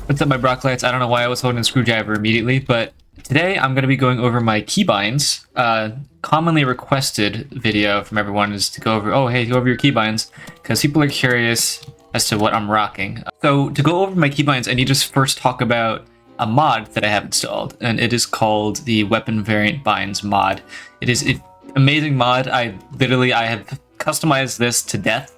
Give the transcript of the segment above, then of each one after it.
What's up, my Brocklights? I don't know why I was holding a screwdriver immediately, but today I'm going to be going over my keybinds. Commonly requested video from everyone is to go over, oh, hey, go over your keybinds, because people are curious as to what I'm rocking. So to go over my keybinds, I need to first talk about a mod that I have installed, and it is called the Weapon Variant Binds mod. It is an amazing mod. I have customized this to death.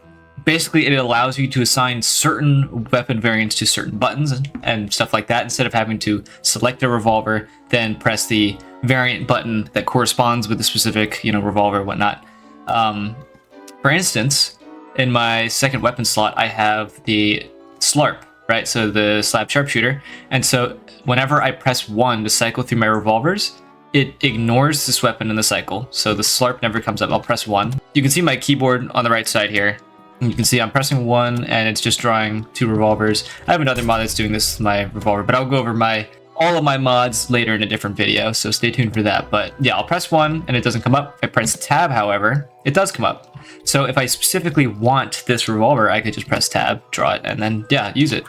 Basically, it allows you to assign certain weapon variants to certain buttons and stuff like that, instead of having to select a revolver, then press the variant button that corresponds with the specific, revolver or whatnot. For instance, in my second weapon slot, I have the SLARP, right? So the slab sharpshooter. And so whenever I press 1 to cycle through my revolvers, it ignores this weapon in the cycle. So the SLARP never comes up. I'll press 1. You can see my keyboard on the right side here. You can see I'm pressing 1 and it's just drawing 2 revolvers. I have another mod that's doing this with my revolver, but I'll go over all of my mods later in a different video, so stay tuned for that. But yeah, I'll press 1 and it doesn't come up. If I press tab, however, it does come up. So if I specifically want this revolver, I could just press tab, draw it, and then yeah, use it.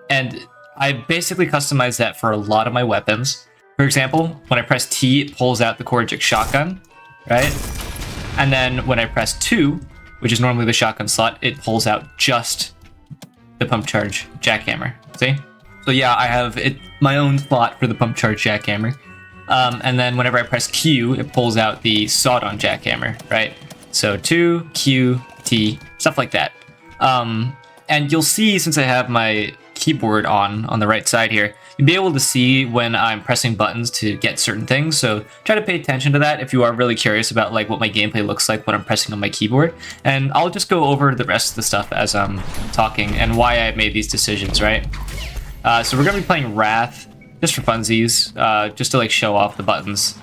And I basically customized that for a lot of my weapons. For example, when I press T, it pulls out the Korajik shotgun, right? And then when I press 2, which is normally the shotgun slot, it pulls out just the pump charge jackhammer. See? So yeah, I have my own slot for the pump charge jackhammer. And then whenever I press Q, it pulls out the sawed-on jackhammer, right? So 2, Q, T, stuff like that. And you'll see, since I have my keyboard on the right side here, you'll be able to see when I'm pressing buttons to get certain things. So try to pay attention to that if you are really curious about like what my gameplay looks like when I'm pressing on my keyboard. And I'll just go over the rest of the stuff as I'm talking and why I made these decisions, right? So we're gonna be playing Wrath just for funsies, just to like show off the buttons.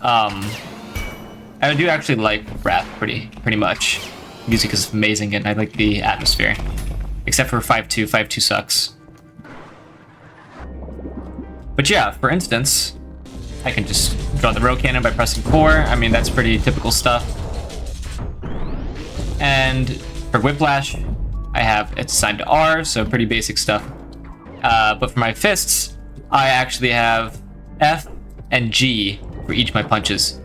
I do actually like Wrath pretty much. Music is amazing and I like the atmosphere, except for 5-2. 5-2 sucks. But yeah, for instance, I can just draw the row cannon by pressing 4. I mean, that's pretty typical stuff. And for Whiplash, I have it assigned to R, so pretty basic stuff. But for my fists, I actually have F and G for each of my punches.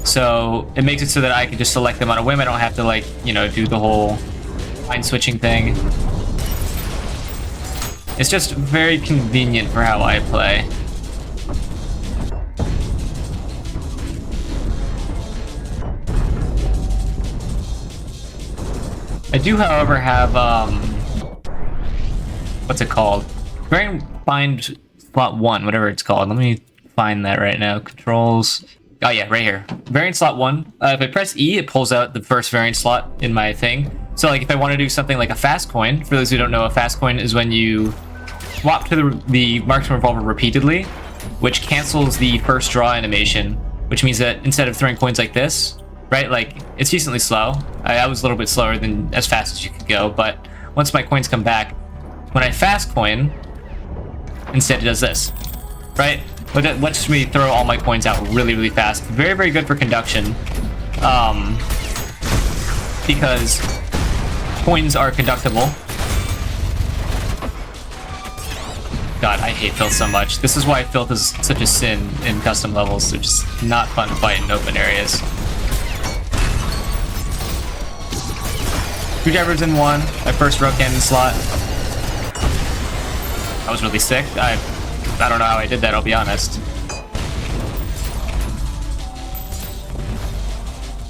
So it makes it so that I can just select them on a whim. I don't have to do the whole line switching thing. It's just very convenient for how I play. I do, however, have what's it called? Variant bind slot 1, whatever it's called. Let me find that right now. Controls. Oh yeah, right here. Variant slot 1. If I press E, it pulls out the first variant slot in my thing. So like if I want to do something like a fast coin, for those who don't know, a fast coin is when you swap to the marksman revolver repeatedly, which cancels the first draw animation, which means that instead of throwing coins like this, right, like it's decently slow. I was a little bit slower than as fast as you could go, but once my coins come back, when I fast coin, instead it does this, right? It lets me throw all my coins out really fast. Very, very good for conduction, because coins are conductible. God, I hate filth so much. This is why filth is such a sin in custom levels. They're just not fun to fight in open areas. Screwdriver's in 1. My first row cannon slot. That was really sick. I don't know how I did that, I'll be honest.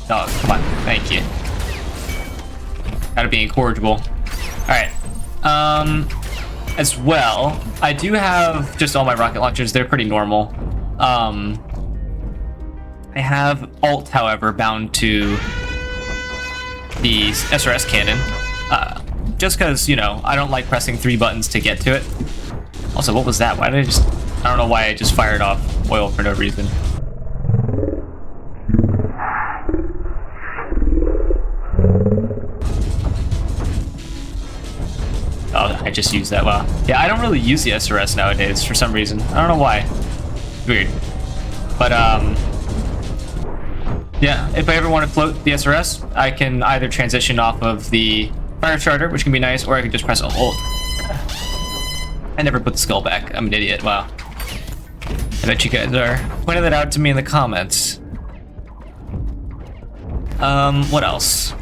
Oh, come on. Thank you. Gotta be incorrigible. Alright. As well, I do have just all my rocket launchers. They're pretty normal. I have Alt, however, bound to the SRS cannon. Just because, I don't like pressing 3 buttons to get to it. Also, what was that? I don't know why I just fired off oil for no reason. Oh, I just used that. Wow. Yeah, I don't really use the SRS nowadays for some reason. I don't know why. Weird. But, yeah, if I ever want to float the SRS, I can either transition off of the fire starter, which can be nice, or I can just press Alt. I never put the skull back. I'm an idiot. Wow. I bet you guys are pointing that out to me in the comments. What else?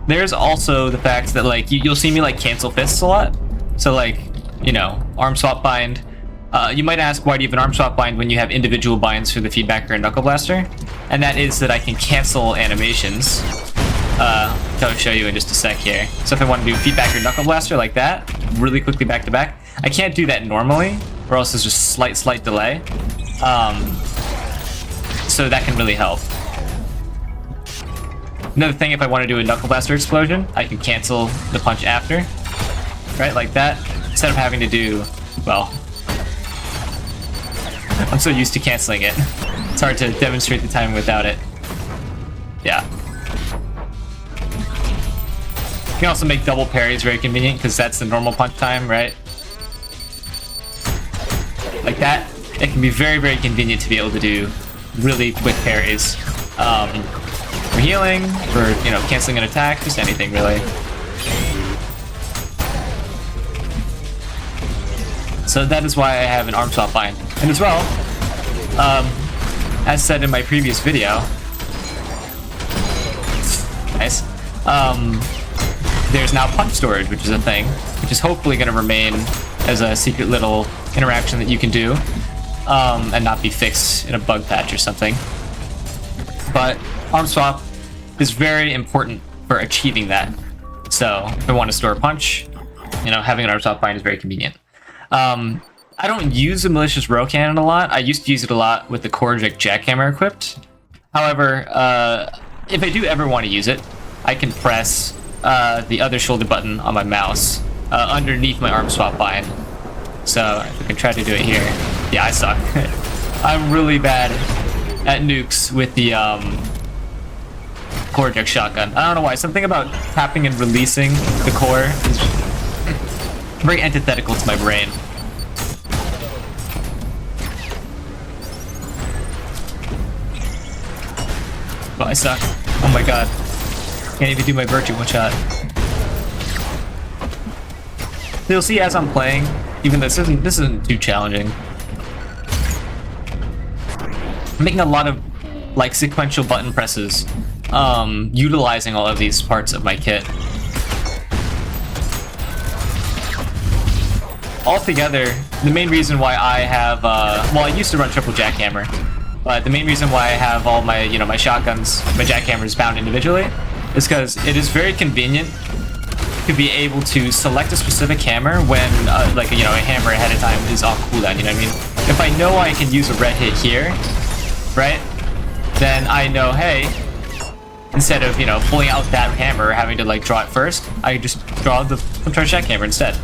There's also the fact that, like, you'll see me, like, cancel fists a lot. So, like, you know, arm swap bind. You might ask, why do you have an arm swap bind when you have individual binds for the feedbacker and knuckle blaster? And that is that I can cancel animations. I'll show you in just a sec here. So if I want to do feedbacker knuckle blaster like that, really quickly back to back, I can't do that normally, or else there's just slight delay. So that can really help. Another thing, if I want to do a knuckle blaster explosion, I can cancel the punch after, right, like that, instead of having to do, well, I'm so used to canceling it. It's hard to demonstrate the timing without it. Yeah. You can also make double parries very convenient, because that's the normal punch time, right? Like that. It can be very convenient to be able to do really quick parries. For healing, for, you know, canceling an attack, just anything really. So that is why I have an arm swap bind. And as well, as said in my previous video, nice, there's now punch storage, which is a thing, which is hopefully going to remain as a secret little interaction that you can do, and not be fixed in a bug patch or something. But arm swap is very important for achieving that. So if I want to store a punch, you know, having an arm swap bind is very convenient. I don't use the malicious row cannon a lot. I used to use it a lot with the Korajik jackhammer equipped. However, if I do ever want to use it, I can press the other shoulder button on my mouse underneath my arm swap bind. So if I can try to do it here. Yeah, I suck. I'm really bad at nukes with the Korajik shotgun. I don't know why. Something about tapping and releasing the core is very antithetical to my brain. Oh, I suck. Oh my god. Can't even do my virtue one shot. So you'll see as I'm playing, even though this isn't too challenging, I'm making a lot of like sequential button presses, utilizing all of these parts of my kit. Altogether, the main reason why I have, well, I used to run triple jackhammer, but the main reason why I have all my, you know, my shotguns, my jackhammers bound individually is because it is very convenient to be able to select a specific hammer when, like, you know, a hammer ahead of time is on cooldown, you know what I mean? If I know I can use a red hit here, right, then I know, hey, instead of, you know, pulling out that hammer, having to, like, draw it first, I just draw the jackhammer instead.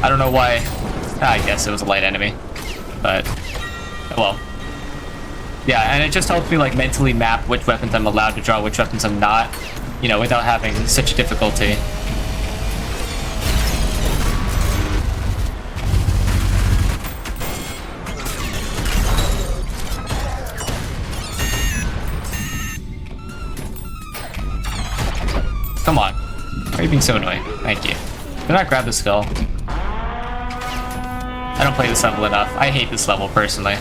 I don't know why. I guess it was a light enemy, but well, yeah. And it just helps me like mentally map which weapons I'm allowed to draw, which weapons I'm not, you know, without having such difficulty. Come on, why are you being so annoying? Thank you. Did not grab the skull. I don't play this level enough. I hate this level, personally.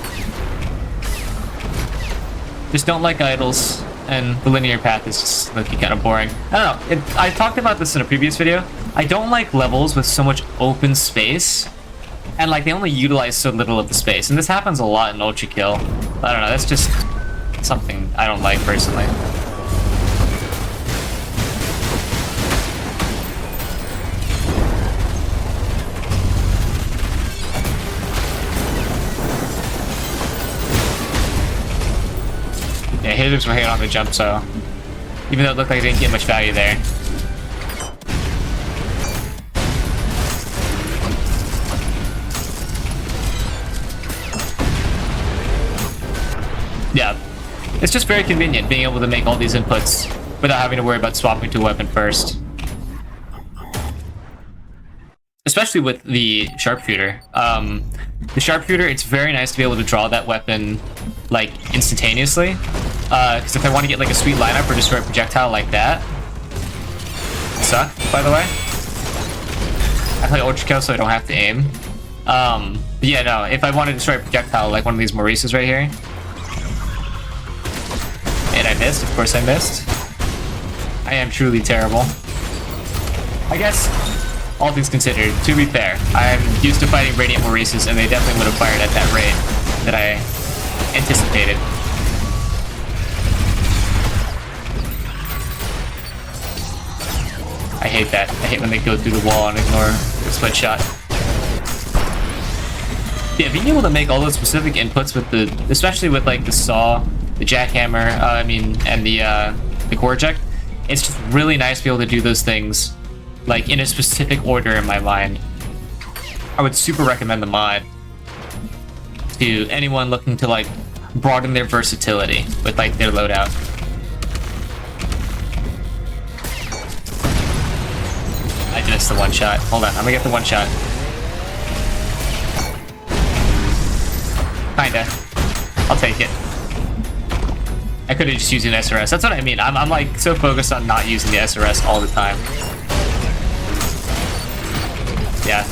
Just don't like idols, and the linear path is just looking kind of boring. I don't know. I talked about this in a previous video. I don't like levels with so much open space, and like they only utilize so little of the space. And this happens a lot in ULTRAKILL. I don't know. That's just something I don't like, personally. Yeah, hitters were hanging off the jump, so even though it looked like I didn't get much value there. Yeah, it's just very convenient being able to make all these inputs without having to worry about swapping to a weapon first. Especially with the sharpshooter. The sharpshooter, it's very nice to be able to draw that weapon like instantaneously. Because if I want to get like a sweet lineup or destroy a projectile like that, suck, by the way. I play Ultrakill so I don't have to aim. But yeah, no, if I want to destroy a projectile like one of these Maurices right here. And I missed, of course I missed. I am truly terrible. I guess, all things considered, to be fair, I'm used to fighting Radiant Maurices and they definitely would have fired at that rate that I anticipated. I hate that. I hate when they go through the wall and ignore the split shot. Yeah, being able to make all those specific inputs with the, especially with like the saw, the jackhammer, and the core eject, it's just really nice to be able to do those things like in a specific order in my mind. I would super recommend the mod to anyone looking to like broaden their versatility with like their loadout. I missed the one shot. Hold on, I'm gonna get the one shot. Kinda. I'll take it. I could have just used an SRS. That's what I mean. I'm like so focused on not using the SRS all the time. Yeah.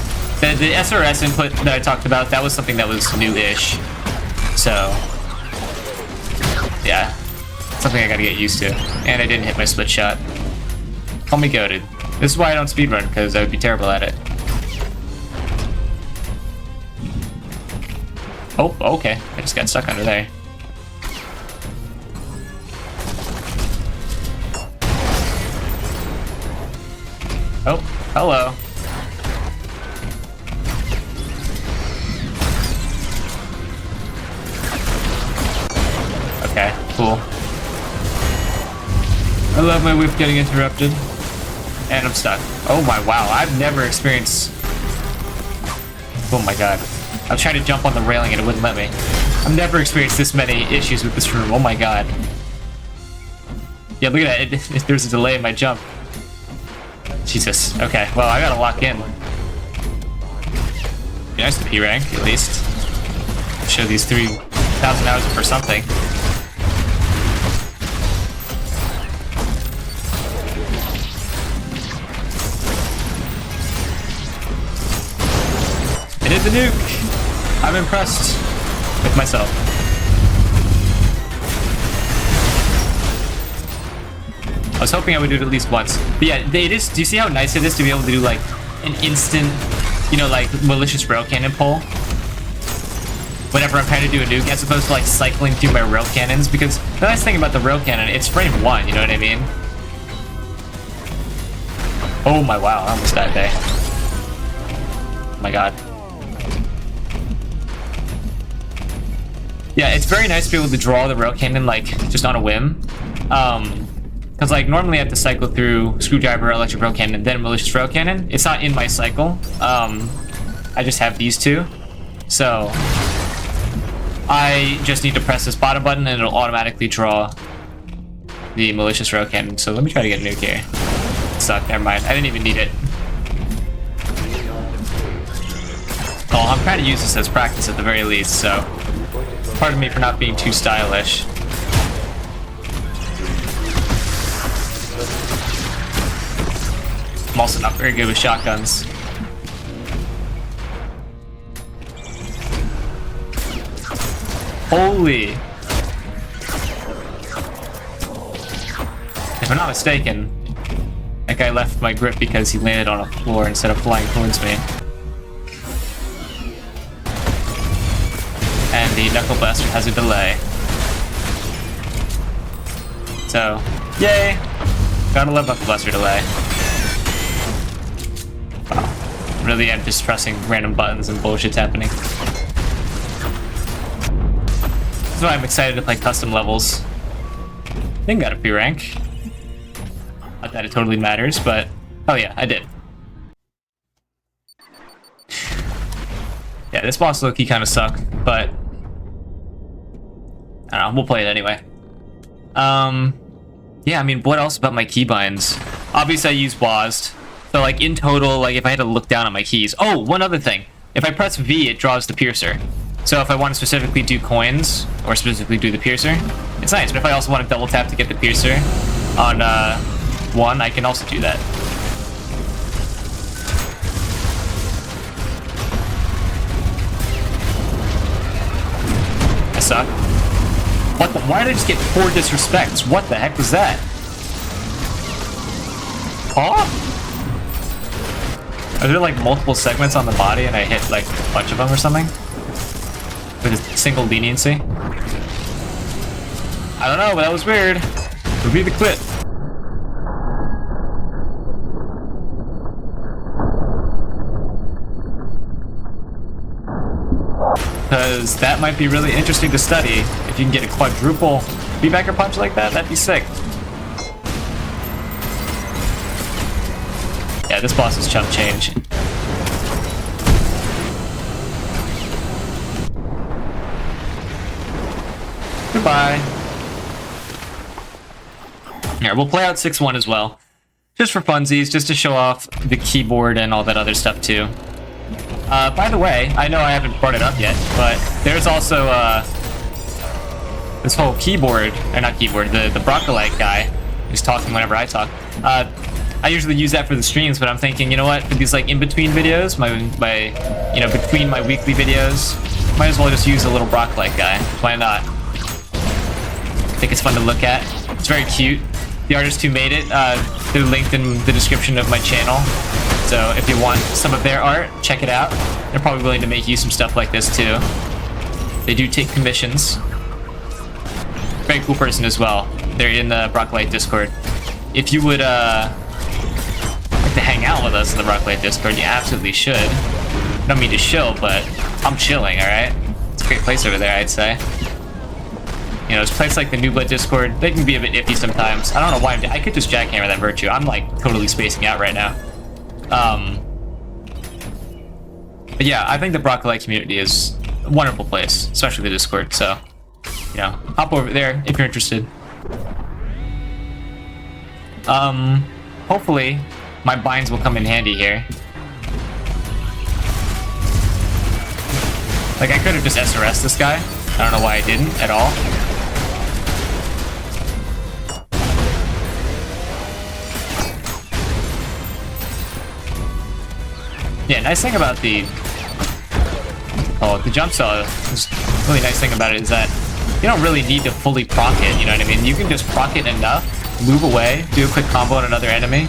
The SRS input that I talked about, that was something that was new-ish. So, yeah. Something I gotta get used to. And I didn't hit my split shot. Call me goated. This is why I don't speedrun, because I would be terrible at it. Oh, okay. I just got stuck under there. Oh, hello. Okay, cool. I love my whip getting interrupted. And I'm stuck. Oh my, wow. I've never experienced... Oh my god. I was trying to jump on the railing and it wouldn't let me. I've never experienced this many issues with this room. Oh my god. Yeah, look at that. There's a delay in my jump. Jesus. Okay, well, I gotta lock in. Be nice to P rank, at least. Show these 3,000 hours for something. It is a nuke! I'm impressed with myself. I was hoping I would do it at least once. But yeah, it is. Do you see how nice it is to be able to do like an instant, you know, like malicious rail cannon pull whenever I'm trying to do a nuke, as opposed to like cycling through my rail cannons? Because the nice thing about the rail cannon, it's frame 1, you know what I mean? Oh my wow, I almost died there. Oh my god. Yeah, it's very nice to be able to draw the rail cannon like just on a whim. Because like normally I have to cycle through screwdriver, electric rail cannon, then malicious rail cannon. It's not in my cycle. I just have these two. So I just need to press this bottom button and it'll automatically draw the malicious rail cannon. So let me try to get a nuke here. Suck, never mind. I didn't even need it. Oh, I'm trying to use this as practice at the very least, so pardon me for not being too stylish. I'm also not very good with shotguns. Holy! If I'm not mistaken, that guy left my grip because he landed on a floor instead of flying towards me. And the Knuckle Blaster has a delay. So, yay! Gotta love Knuckle Blaster delay. Wow. Really, I'm just pressing random buttons and bullshit's happening. That's why I'm excited to play custom levels. I think I got a P rank. Not that it totally matters, but oh yeah, I did. Yeah, this boss low-key kind of suck, but I don't know, we'll play it anyway. Yeah, I mean, what else about my keybinds? Obviously, I use WASD. So, like, in total, like, if I had to look down at my keys... Oh, one other thing. If I press V, it draws the piercer. So if I want to specifically do coins, or specifically do the piercer, it's nice. But if I also want to double tap to get the piercer on 1, I can also do that. What the? Why did I just get 4 disrespects? What the heck was that? Huh? Are there like multiple segments on the body and I hit like a bunch of them or something? With a single leniency? I don't know, but that was weird. Review the quit. Because that might be really interesting to study. If you can get a quadruple feedbacker punch like that, that'd be sick. Yeah, this boss is chump change. Goodbye. Here, we'll play out 6-1 as well. Just for funsies, just to show off the keyboard and all that other stuff too. By the way, I know I haven't brought it up yet, but there's also this whole keyboard, or not keyboard, the Brocolite guy who's talking whenever I talk. I usually use that for the streams, but I'm thinking, you know what, for these like in-between videos, you know, between my weekly videos, might as well just use a little Brocolite guy. Why not? I think it's fun to look at. It's very cute. The artist who made it, they're linked in the description of my channel. So if you want some of their art, check it out. They're probably willing to make you some stuff like this too. They do take commissions. Very cool person as well. They're in the Brocolite Discord. If you would like to hang out with us in the Brocolite Discord, you absolutely should. I don't mean to shill, but I'm chilling, alright? It's a great place over there, I'd say. You know, it's a place like the New Blood Discord, they can be a bit iffy sometimes. I don't know why I could just jackhammer that virtue. I'm like totally spacing out right now. But yeah, I think the Brocolite community is a wonderful place, especially the Discord, so, you know, hop over there if you're interested. Hopefully, my binds will come in handy here. Like, I could have just SRS this guy. I don't know why I didn't at all. Yeah, nice thing about the jump cell, this really nice thing about it is that you don't really need to fully proc it, you know what I mean? You can just proc it enough, move away, do a quick combo on another enemy,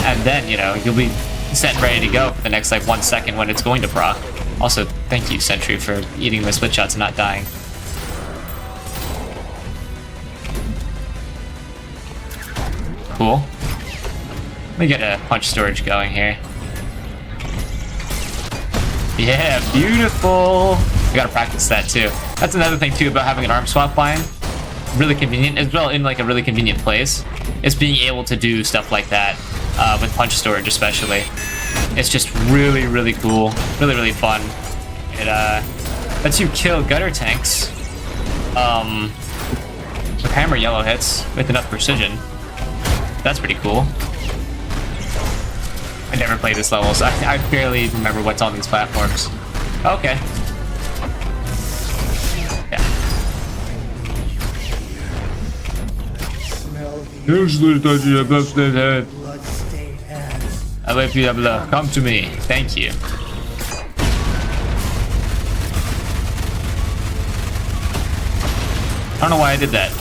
and then, you know, you'll be set and ready to go for the next, like, 1 second when it's going to proc. Also, thank you, Sentry, for eating my split shots and not dying. Cool. Let me get a punch storage going here. Yeah, beautiful! I gotta practice that too. That's another thing too about having an arm swap bind. Really convenient, as well in like a really convenient place. Is being able to do stuff like that with punch storage especially. It's just really, really cool. Really, really fun. It lets you kill gutter tanks with hammer yellow hits with enough precision. That's pretty cool. I never played this level, so I barely remember what's on these platforms. Okay. Yeah. Come to me. Thank you. I don't know why I did that.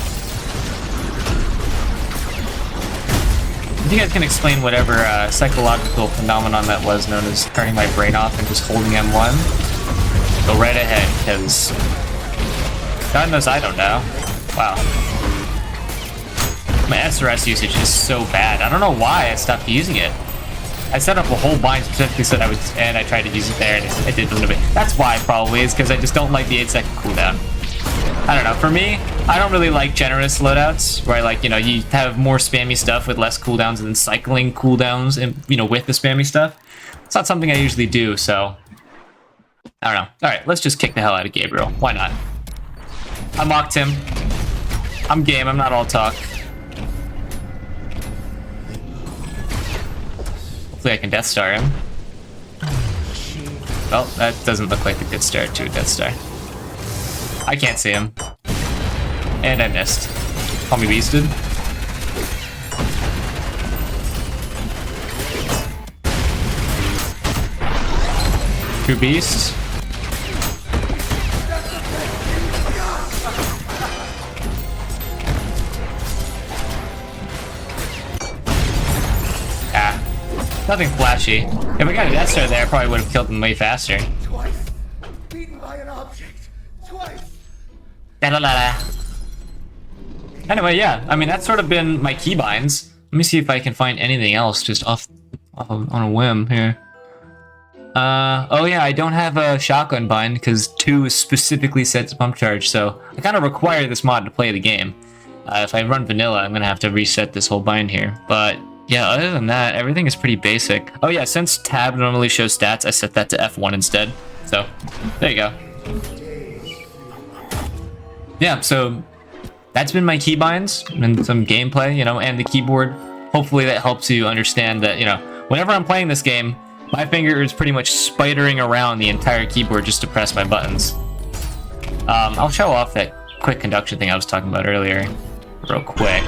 If you guys can explain whatever psychological phenomenon that was known as turning my brain off and just holding M1, go right ahead, because God knows I don't know. Wow. My SRS usage is so bad. I don't know why I stopped using it. I set up a whole bind specifically so that I would, and I tried to use it there, and it did a little bit. That's why, probably, is because I just don't like the 8-second cooldown. I don't know, for me, I don't really like generous loadouts, where like, you know, you have more spammy stuff with less cooldowns and then cycling cooldowns, and, you know, with the spammy stuff. It's not something I usually do, so I don't know. Alright, let's just kick the hell out of Gabriel. Why not? I mocked him. I'm game, I'm not all talk. Hopefully I can Death Star him. Well, that doesn't look like a good start to a Death Star. I can't see him. And I missed. Call me beasted. True beast. Nothing flashy. If I got a Death Star there, I probably would have killed them way faster. Twice. Beaten by an object. Twice. Anyway, yeah, I mean, that's sort of been my keybinds. Let me see if I can find anything else just on a whim here. Oh yeah, I don't have a shotgun bind because 2 is specifically set to pump charge, so I kind of require this mod to play the game. If I run vanilla, I'm gonna have to reset this whole bind here. But yeah, other than that, everything is pretty basic. Oh yeah, since tab normally shows stats, I set that to F1 instead. So there you go. Yeah, so that's been my keybinds and some gameplay, you know, and the keyboard. Hopefully that helps you understand that, you know, whenever I'm playing this game, my finger is pretty much spidering around the entire keyboard just to press my buttons. I'll show off that quick conduction thing I was talking about earlier real quick.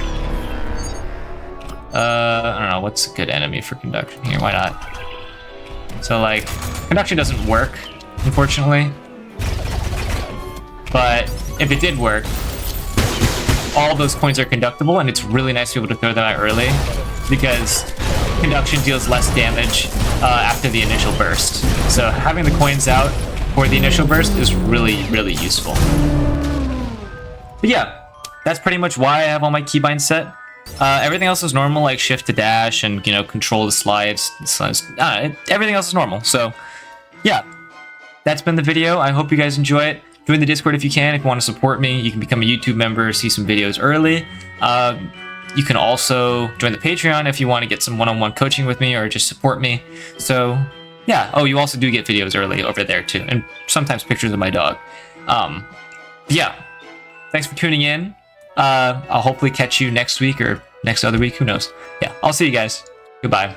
I don't know, what's a good enemy for conduction here? Why not? So, like, conduction doesn't work, unfortunately. But if it did work, all those coins are conductible, and it's really nice to be able to throw them out early, because conduction deals less damage after the initial burst. So having the coins out for the initial burst is really, really useful. But yeah, that's pretty much why I have all my keybinds set. Everything else is normal, like shift to dash and, you know, control the slides. Everything else is normal. So yeah, that's been the video. I hope you guys enjoy it. Join the Discord if you can. If you want to support me, you can become a YouTube member, see some videos early. You can also join the Patreon if you want to get some one-on-one coaching with me or just support me. So yeah, oh, you also do get videos early over there too, and sometimes pictures of my dog. Yeah, thanks for tuning in. I'll hopefully catch you next week or next other week, who knows. Yeah, I'll see you guys. Goodbye.